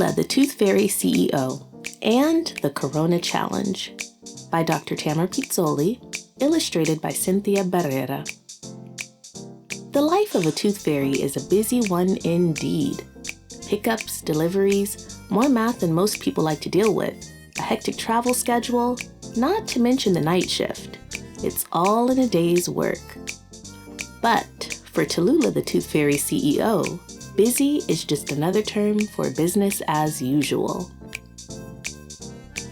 Tallulah, the Tooth Fairy CEO, and the Corona Challenge by Dr. Tamara Pizzoli, illustrated by Cynthia Barrera. The life of a tooth fairy is a busy one indeed. Pickups, deliveries, more math than most people like to deal with, a hectic travel schedule, not to mention the night shift. It's all in a day's work. But for Tallulah, the Tooth Fairy CEO, busy is just another term for business as usual.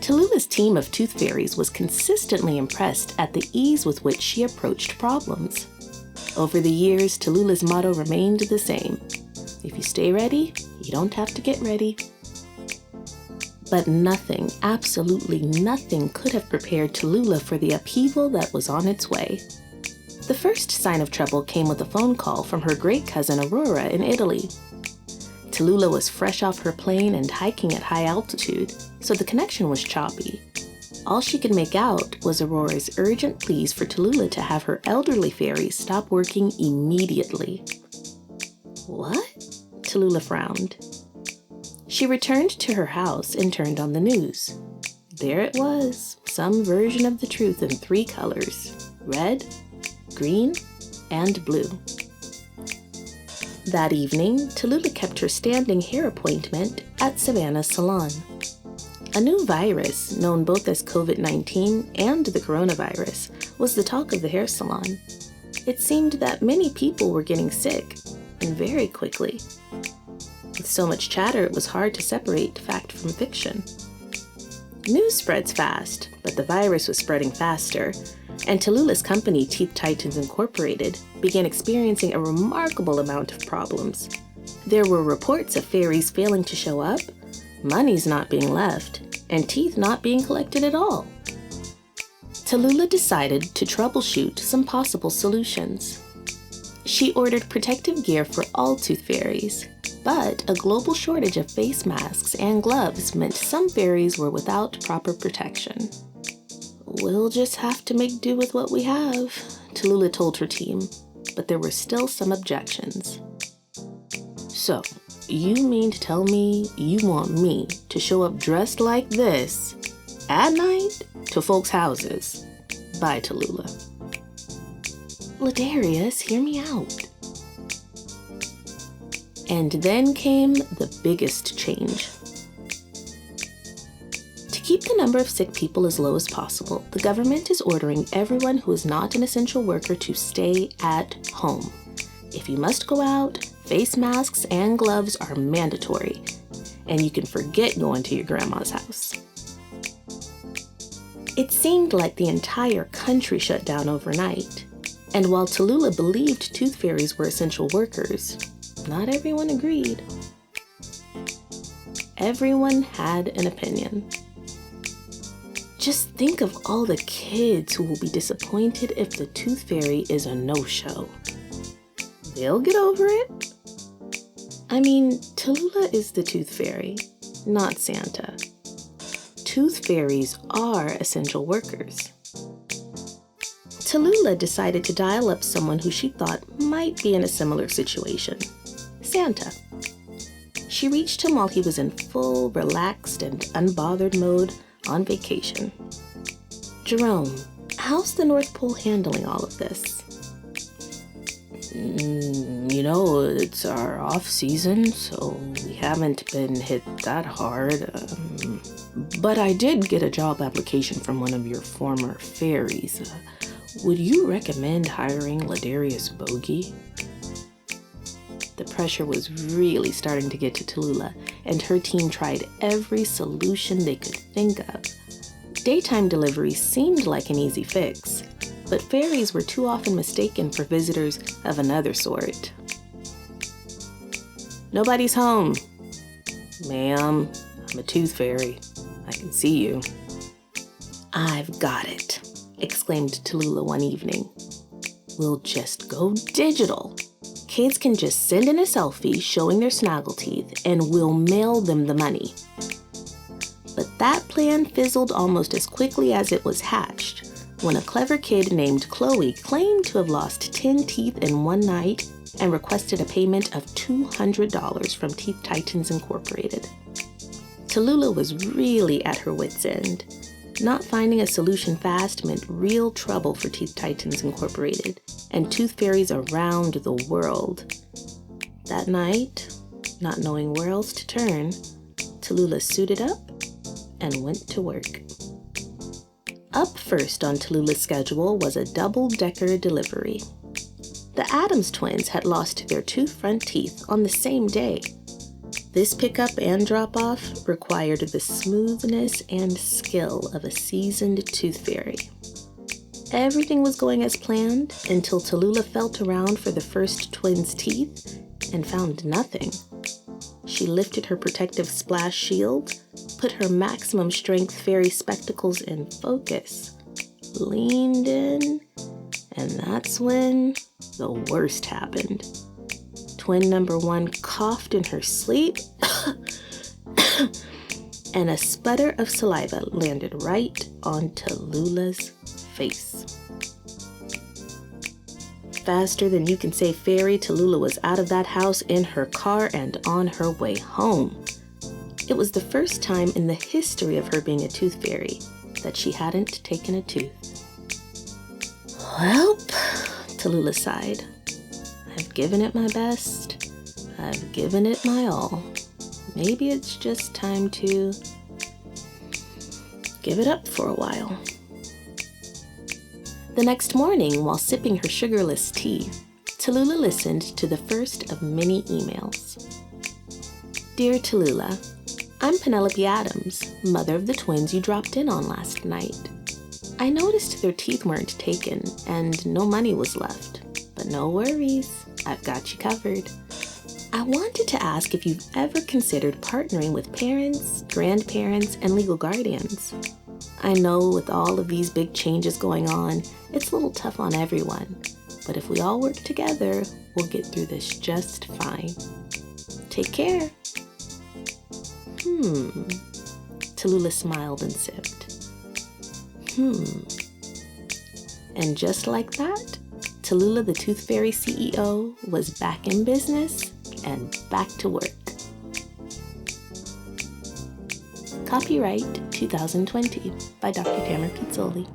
Tallulah's team of tooth fairies was consistently impressed at the ease with which she approached problems. Over the years, Tallulah's motto remained the same. If you stay ready, you don't have to get ready. But nothing, absolutely nothing could have prepared Tallulah for the upheaval that was on its way. The first sign of trouble came with a phone call from her great cousin Aurora in Italy. Tallulah was fresh off her plane and hiking at high altitude, so the connection was choppy. All she could make out was Aurora's urgent pleas for Tallulah to have her elderly fairies stop working immediately. What? Tallulah frowned. She returned to her house and turned on the news. There it was, some version of the truth in 3 colors: red, green, and blue. That evening, Tallulah kept her standing hair appointment at Savannah's salon. A new virus, known both as COVID-19 and the coronavirus, was the talk of the hair salon. It seemed that many people were getting sick, and very quickly. With so much chatter, it was hard to separate fact from fiction. News spreads fast, but the virus was spreading faster, and Tallulah's company, Teeth Titans Incorporated, began experiencing a remarkable amount of problems. There were reports of fairies failing to show up, monies not being left, and teeth not being collected at all. Tallulah decided to troubleshoot some possible solutions. She ordered protective gear for all tooth fairies, but a global shortage of face masks and gloves meant some fairies were without proper protection. "We'll just have to make do with what we have," Tallulah told her team, but there were still some objections. "So, you mean to tell me you want me to show up dressed like this at night to folks' houses?" By Tallulah. "Ladarius, hear me out." And then came the biggest change. To keep the number of sick people as low as possible, the government is ordering everyone who is not an essential worker to stay at home. If you must go out, face masks and gloves are mandatory, and you can forget going to your grandma's house. It seemed like the entire country shut down overnight, and while Tallulah believed tooth fairies were essential workers, not everyone agreed. Everyone had an opinion. Just think of all the kids who will be disappointed if the tooth fairy is a no-show. They'll get over it. I mean, Tallulah is the tooth fairy, not Santa. Tooth fairies are essential workers. Tallulah decided to dial up someone who she thought might be in a similar situation: Santa. She reached him while he was in full, relaxed, and unbothered mode on vacation. "Jerome, how's the North Pole handling all of this?" It's our off season, so we haven't been hit that hard. But I did get a job application from one of your former fairies. Would you recommend hiring Ladarius Bogey?" The pressure was really starting to get to Tallulah, and her team tried every solution they could think of. Daytime delivery seemed like an easy fix, but fairies were too often mistaken for visitors of another sort. "Nobody's home." "Ma'am, I'm a tooth fairy. I can see you." "I've got it," exclaimed Tallulah one evening. "We'll just go digital. Kids can just send in a selfie showing their snaggle teeth, and we'll mail them the money." But that plan fizzled almost as quickly as it was hatched, when a clever kid named Chloe claimed to have lost 10 teeth in one night and requested a payment of $200 from Teeth Titans Incorporated. Tallulah was really at her wit's end. Not finding a solution fast meant real trouble for Teeth Titans Incorporated and tooth fairies around the world. That night, not knowing where else to turn, Tallulah suited up and went to work. Up first on Tallulah's schedule was a double-decker delivery. The Addams twins had lost their two front teeth on the same day. This pickup and drop-off required the smoothness and skill of a seasoned tooth fairy. Everything was going as planned until Tallulah felt around for the first twin's teeth and found nothing. She lifted her protective splash shield, put her maximum strength fairy spectacles in focus, leaned in, and that's when the worst happened. Twin number 1 coughed in her sleep, and a sputter of saliva landed right on Tallulah's face. Faster than you can say fairy, Tallulah was out of that house in her car and on her way home. It was the first time in the history of her being a tooth fairy that she hadn't taken a tooth. Welp, Tallulah sighed. I've given it my best. I've given it my all. Maybe it's just time to give it up for a while. The next morning, while sipping her sugarless tea, Tallulah listened to the first of many emails. Dear Tallulah, I'm Penelope Addams, mother of the twins you dropped in on last night. I noticed their teeth weren't taken and no money was left, but no worries, I've got you covered. I wanted to ask if you've ever considered partnering with parents, grandparents, and legal guardians. I know with all of these big changes going on, it's a little tough on everyone, but if we all work together, we'll get through this just fine. Take care. Tallulah smiled and sipped. And just like that, Tallulah the Tooth Fairy CEO was back in business and back to work. Copyright 2020 by Dr. Tamara Pizzoli.